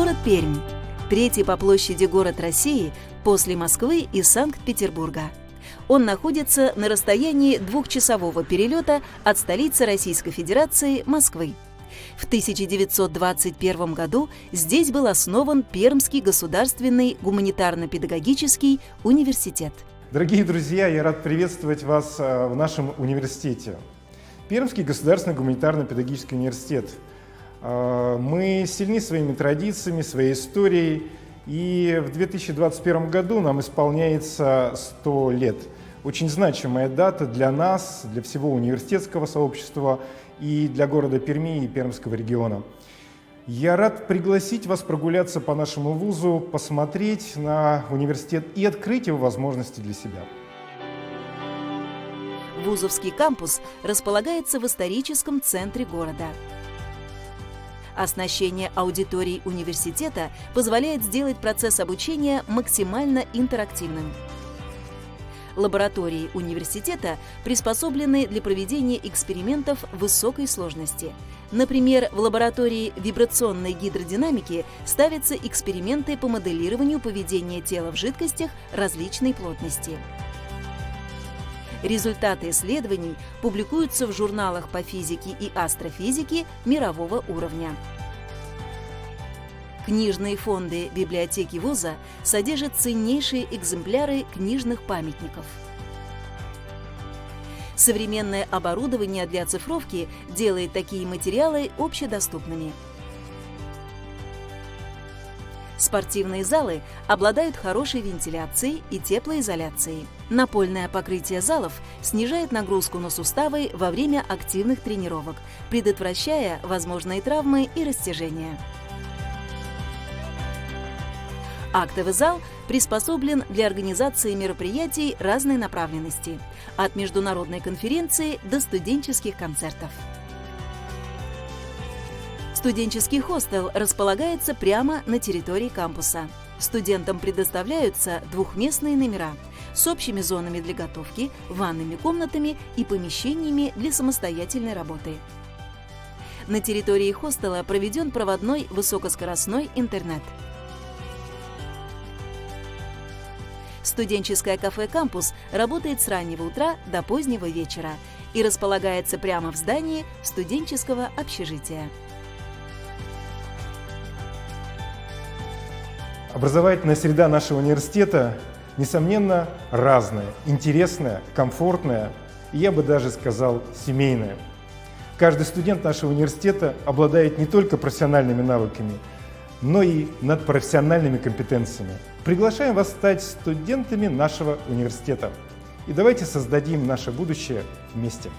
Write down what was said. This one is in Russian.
Город Пермь – третий по площади город России после Москвы и Санкт-Петербурга. Он находится на расстоянии двухчасового перелета от столицы Российской Федерации Москвы. В 1921 году здесь был основан Пермский государственный гуманитарно-педагогический университет. Дорогие друзья, я рад приветствовать вас в нашем университете. Пермский государственный гуманитарно-педагогический университет. Мы сильны своими традициями, своей историей, и в 2021 году нам исполняется 100 лет. Очень значимая дата для нас, для всего университетского сообщества и для города Перми и Пермского региона. Я рад пригласить вас прогуляться по нашему вузу, посмотреть на университет и открыть его возможности для себя. Вузовский кампус располагается в историческом центре города. Оснащение аудиторий университета позволяет сделать процесс обучения максимально интерактивным. Лаборатории университета приспособлены для проведения экспериментов высокой сложности. Например, в лаборатории вибрационной гидродинамики ставятся эксперименты по моделированию поведения тела в жидкостях различной плотности. Результаты исследований публикуются в журналах по физике и астрофизике мирового уровня. Книжные фонды библиотеки вуза содержат ценнейшие экземпляры книжных памятников. Современное оборудование для оцифровки делает такие материалы общедоступными. Спортивные залы обладают хорошей вентиляцией и теплоизоляцией. Напольное покрытие залов снижает нагрузку на суставы во время активных тренировок, предотвращая возможные травмы и растяжения. Актовый зал приспособлен для организации мероприятий разной направленности, от международной конференции до студенческих концертов. Студенческий хостел располагается прямо на территории кампуса. Студентам предоставляются двухместные номера с общими зонами для готовки, ванными комнатами и помещениями для самостоятельной работы. На территории хостела проведен проводной высокоскоростной интернет. Студенческое кафе «Кампус» работает с раннего утра до позднего вечера и располагается прямо в здании студенческого общежития. Образовательная среда нашего университета, несомненно, разная, интересная, комфортная и, я бы даже сказал, семейная. Каждый студент нашего университета обладает не только профессиональными навыками, но и надпрофессиональными компетенциями. Приглашаем вас стать студентами нашего университета. И давайте создадим наше будущее вместе.